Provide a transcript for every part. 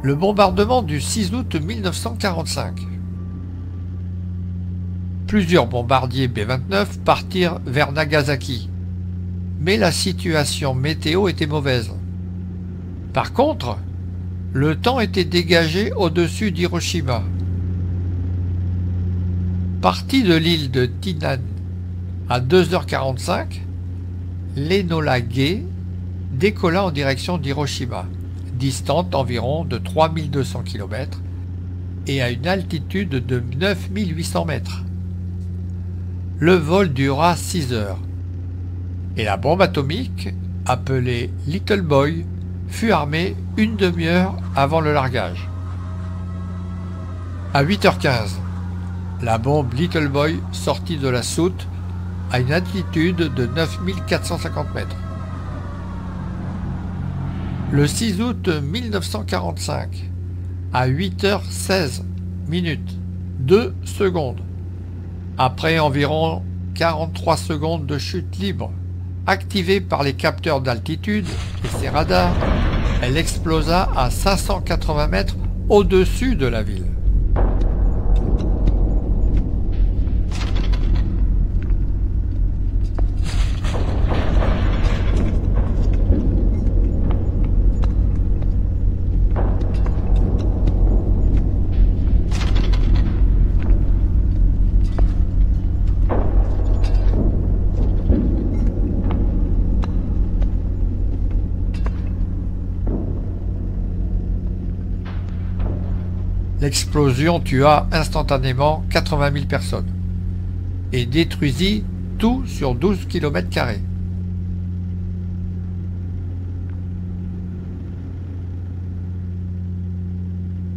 Le bombardement du 6 août 1945. Plusieurs bombardiers B-29 partirent vers Nagasaki, mais la situation météo était mauvaise. Par contre, le temps était dégagé au-dessus d'Hiroshima. Parti de l'île de Tainan à 2h45, l'Enola Gay décolla en direction d'Hiroshima, distante environ de 3200 km et à une altitude de 9800 mètres. Le vol dura 6 heures et la bombe atomique, appelée Little Boy, fut armée une demi-heure avant le largage. À 8h15, la bombe Little Boy sortit de la soute à une altitude de 9450 mètres. Le 6 août 1945, à 8h16 minutes, 2 secondes, après environ 43 secondes de chute libre, activée par les capteurs d'altitude et ses radars, elle explosa à 580 mètres au-dessus de la ville. L'explosion tua instantanément 80 000 personnes et détruisit tout sur 12 km².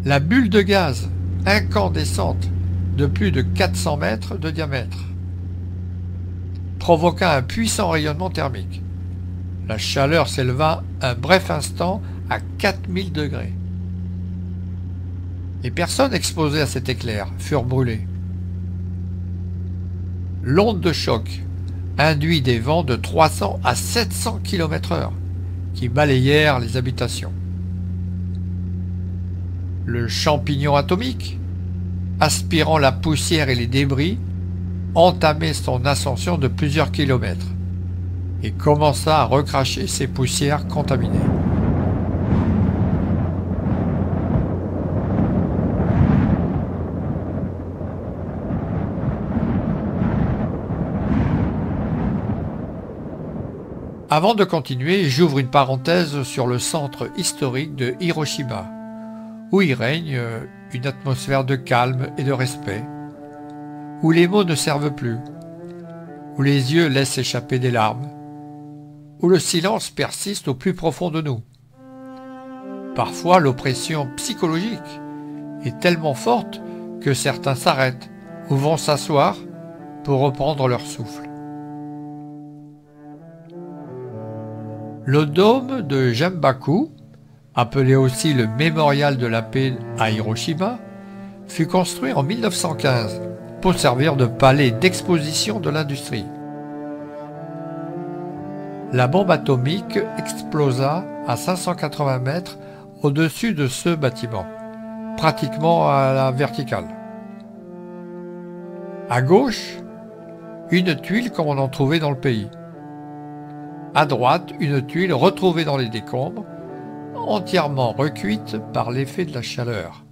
La bulle de gaz incandescente de plus de 400 mètres de diamètre provoqua un puissant rayonnement thermique. La chaleur s'éleva un bref instant à 4000 degrés. Les personnes exposées à cet éclair furent brûlées. L'onde de choc induit des vents de 300 à 700 km/h qui balayèrent les habitations. Le champignon atomique, aspirant la poussière et les débris, entamait son ascension de plusieurs kilomètres et commença à recracher ses poussières contaminées. Avant de continuer, j'ouvre une parenthèse sur le centre historique de Hiroshima, où il règne une atmosphère de calme et de respect, où les mots ne servent plus, où les yeux laissent échapper des larmes, où le silence persiste au plus profond de nous. Parfois, l'oppression psychologique est tellement forte que certains s'arrêtent ou vont s'asseoir pour reprendre leur souffle. Le dôme de Jambaku, appelé aussi le mémorial de la paix à Hiroshima, fut construit en 1915 pour servir de palais d'exposition de l'industrie. La bombe atomique explosa à 580 mètres au-dessus de ce bâtiment, pratiquement à la verticale. À gauche, une tuile comme on en trouvait dans le pays. À droite, une tuile retrouvée dans les décombres, entièrement recuite par l'effet de la chaleur.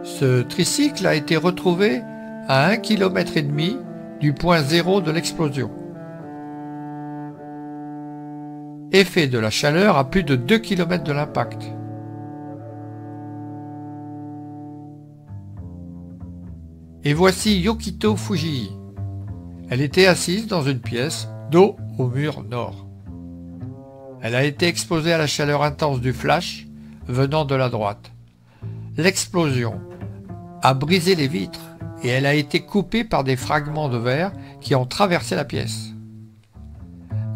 Ce tricycle a été retrouvé à 1,5 km du point zéro de l'explosion. Effet de la chaleur à plus de 2 km de l'impact. Et voici Yokito Fujii. Elle était assise dans une pièce, dos au mur nord. Elle a été exposée à la chaleur intense du flash venant de la droite. L'explosion a brisé les vitres et elle a été coupée par des fragments de verre qui ont traversé la pièce.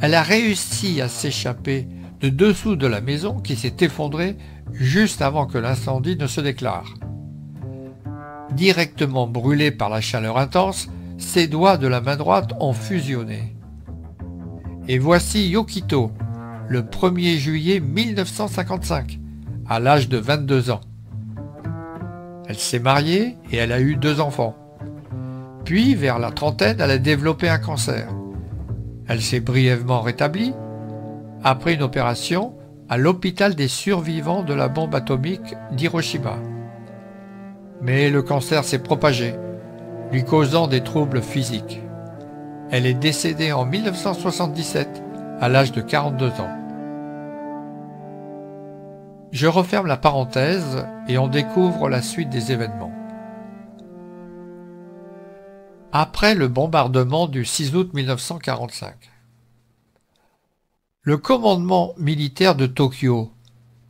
Elle a réussi à s'échapper de dessous de la maison qui s'est effondrée juste avant que l'incendie ne se déclare. Directement brûlée par la chaleur intense, ses doigts de la main droite ont fusionné. Et voici Yokito, le 1er juillet 1955, à l'âge de 22 ans. Elle s'est mariée et elle a eu 2 enfants. Puis, vers la trentaine, elle a développé un cancer. Elle s'est brièvement rétablie après une opération à l'hôpital des survivants de la bombe atomique d'Hiroshima. Mais le cancer s'est propagé, lui causant des troubles physiques. Elle est décédée en 1977 à l'âge de 42 ans. Je referme la parenthèse et on découvre la suite des événements. Après le bombardement du 6 août 1945, le commandement militaire de Tokyo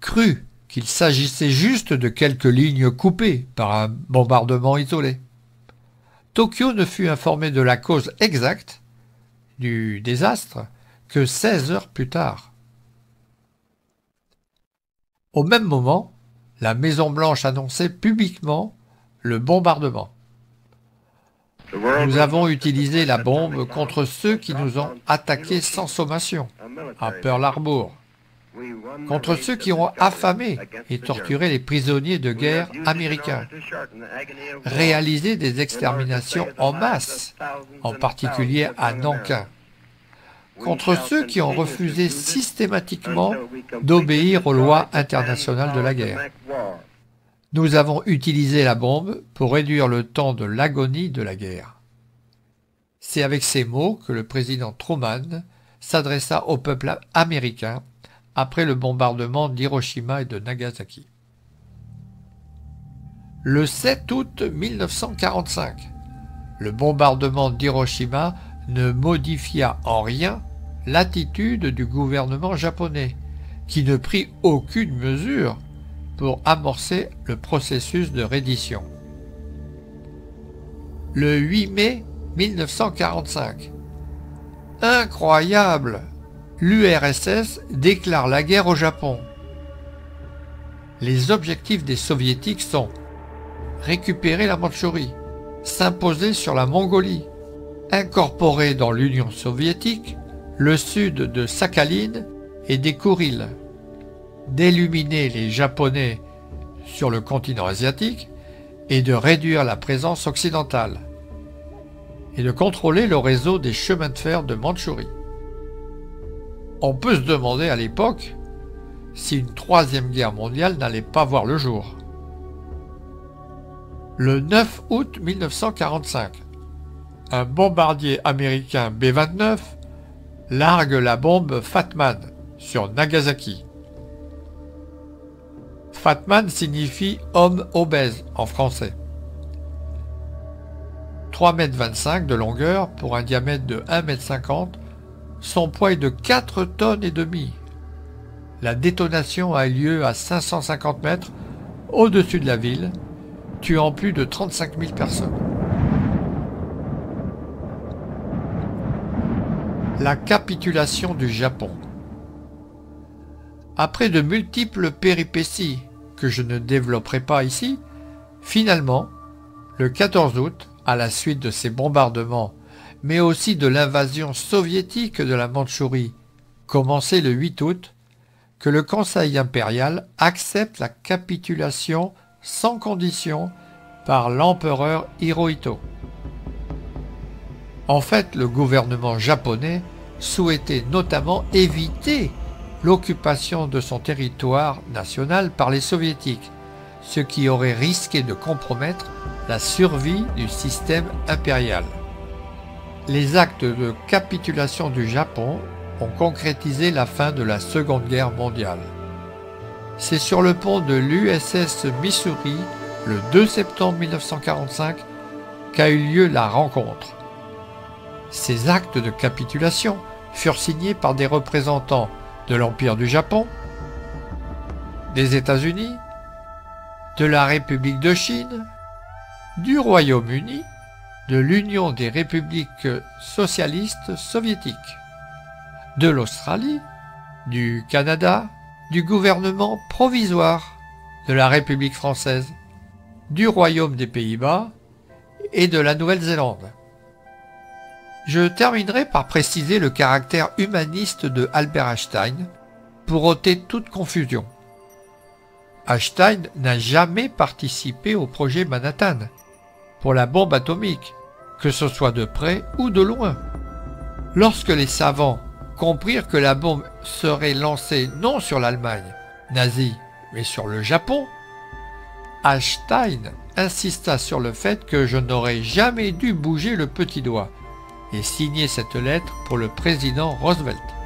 crut qu'il s'agissait juste de quelques lignes coupées par un bombardement isolé. Tokyo ne fut informé de la cause exacte du désastre que 16 heures plus tard. Au même moment, la Maison-Blanche annonçait publiquement le bombardement. Nous avons utilisé la bombe contre ceux qui nous ont attaqués sans sommation, à Pearl Harbor, contre ceux qui ont affamé et torturé les prisonniers de guerre américains, réalisé des exterminations en masse, en particulier à Nankin, contre ceux qui ont refusé systématiquement d'obéir aux lois internationales de la guerre. Nous avons utilisé la bombe pour réduire le temps de l'agonie de la guerre. C'est avec ces mots que le président Truman s'adressa au peuple américain après le bombardement d'Hiroshima et de Nagasaki. Le 7 août 1945, le bombardement d'Hiroshima ne modifia en rien l'attitude du gouvernement japonais, qui ne prit aucune mesure pour amorcer le processus de reddition. Le 8 mai 1945. Incroyable! L'URSS déclare la guerre au Japon. Les objectifs des soviétiques sont récupérer la Mandchourie, s'imposer sur la Mongolie, incorporer dans l'Union soviétique le sud de Sakhaline et des Kouriles, d'éliminer les Japonais sur le continent asiatique et de réduire la présence occidentale, et de contrôler le réseau des chemins de fer de Mandchourie. On peut se demander à l'époque si une troisième guerre mondiale n'allait pas voir le jour. Le 9 août 1945, un bombardier américain B-29 largue la bombe Fatman sur Nagasaki. Fatman signifie homme obèse en français. 3,25 m de longueur pour un diamètre de 1,50 m, son poids est de 4 tonnes et demie. La détonation a eu lieu à 550 mètres au-dessus de la ville, tuant plus de 35 000 personnes. La capitulation du Japon. Après de multiples péripéties que je ne développerai pas ici, finalement, le 14 août, à la suite de ces bombardements, mais aussi de l'invasion soviétique de la Mandchourie, commencée le 8 août, que le Conseil impérial accepte la capitulation sans condition par l'empereur Hirohito. En fait, le gouvernement japonais souhaitait notamment éviter l'occupation de son territoire national par les soviétiques, ce qui aurait risqué de compromettre la survie du système impérial. Les actes de capitulation du Japon ont concrétisé la fin de la Seconde Guerre mondiale. C'est sur le pont de l'USS Missouri, le 2 septembre 1945, qu'a eu lieu la rencontre. Ces actes de capitulation furent signés par des représentants de l'Empire du Japon, des États-Unis, de la République de Chine, du Royaume-Uni, de l'Union des républiques socialistes soviétiques, de l'Australie, du Canada, du gouvernement provisoire de la République française, du Royaume des Pays-Bas et de la Nouvelle-Zélande. Je terminerai par préciser le caractère humaniste de Albert Einstein pour ôter toute confusion. Einstein n'a jamais participé au projet Manhattan pour la bombe atomique, que ce soit de près ou de loin. Lorsque les savants comprirent que la bombe serait lancée non sur l'Allemagne nazie, mais sur le Japon, Einstein insista sur le fait que je n'aurais jamais dû bouger le petit doigt et signer cette lettre pour le président Roosevelt.